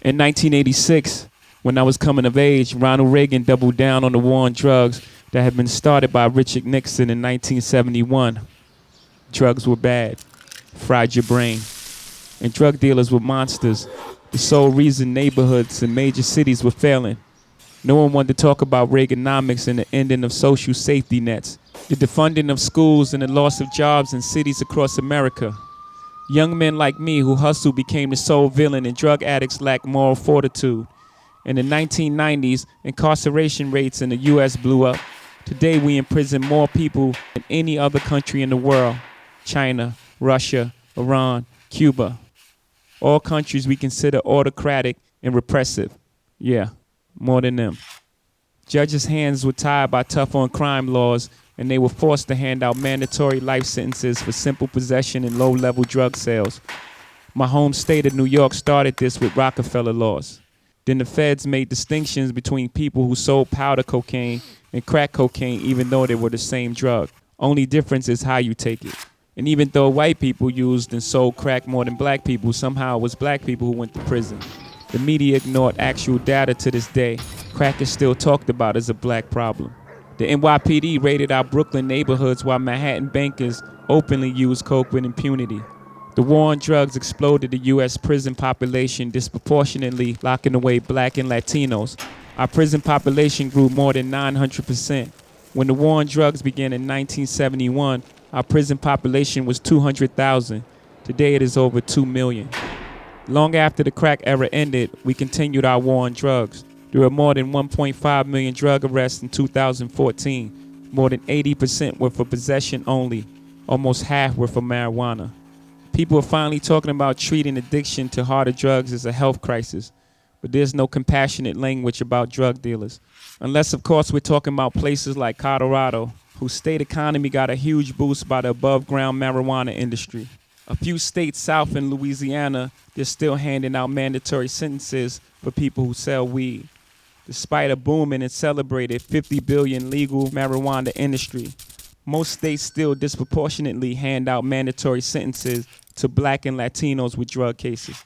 In 1986, when I was coming of age, Ronald Reagan doubled down on the war on drugs that had been started by Richard Nixon in 1971. Drugs were bad, fried your brain, and drug dealers were monsters. The sole reason neighborhoods and major cities were failing. No one wanted to talk about Reaganomics and the ending of social safety nets, the defunding of schools and the loss of jobs in cities across America. Young men like me who hustled became the sole villain, and drug addicts lacked moral fortitude. In the 1990s, incarceration rates in the U.S. blew up. Today, we imprison more people than any other country in the world. China, Russia, Iran, Cuba. All countries we consider autocratic and repressive. Yeah, more than them. Judges' hands were tied by tough on crime laws, and they were forced to hand out mandatory life sentences for simple possession and low-level drug sales. My home state of New York started this with Rockefeller laws. Then the feds made distinctions between people who sold powder cocaine and crack cocaine, even though they were the same drug. Only difference is how you take it. And even though white people used and sold crack more than black people, somehow it was black people who went to prison. The media ignored actual data to this day. Crack is still talked about as a black problem. The NYPD raided our Brooklyn neighborhoods while Manhattan bankers openly used coke with impunity. The war on drugs exploded the U.S. prison population, disproportionately locking away black and Latinos. Our prison population grew more than 900%. When the war on drugs began in 1971, our prison population was 200,000. Today it is over 2 million. Long after the crack era ended, we continued our war on drugs. There were more than 1.5 million drug arrests in 2014. More than 80% were for possession only. Almost half were for marijuana. People are finally talking about treating addiction to harder drugs as a health crisis, but there's no compassionate language about drug dealers. Unless, of course, we're talking about places like Colorado, whose state economy got a huge boost by the above-ground marijuana industry. A few states south in Louisiana, they're still handing out mandatory sentences for people who sell weed. Despite a booming and celebrated $50 billion legal marijuana industry, most states still disproportionately hand out mandatory sentences to black and Latinos with drug cases.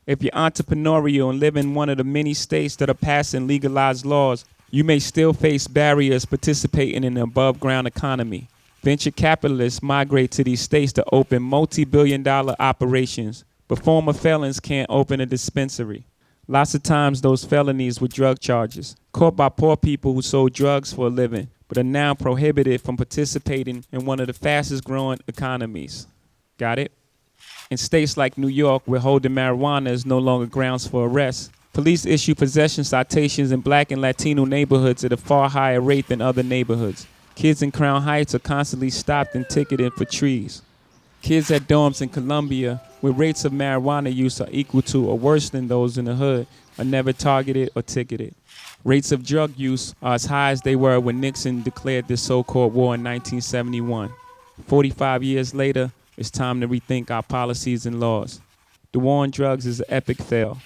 If you're entrepreneurial and live in one of the many states that are passing legalized laws, you may still face barriers participating in the above-ground economy. Venture capitalists migrate to these states to open multi-billion-dollar operations, but former felons can't open a dispensary. Lots of times those felonies were drug charges, caught by poor people who sold drugs for a living, but are now prohibited from participating in one of the fastest growing economies. Got it? In states like New York, where holding marijuana is no longer grounds for arrest, police issue possession citations in black and Latino neighborhoods at a far higher rate than other neighborhoods. Kids in Crown Heights are constantly stopped and ticketed for trees. Kids at dorms in Columbia, where rates of marijuana use are equal to or worse than those in the hood, are never targeted or ticketed. Rates of drug use are as high as they were when Nixon declared this so-called war in 1971. 45 years later, it's time to rethink our policies and laws. The war on drugs is an epic fail.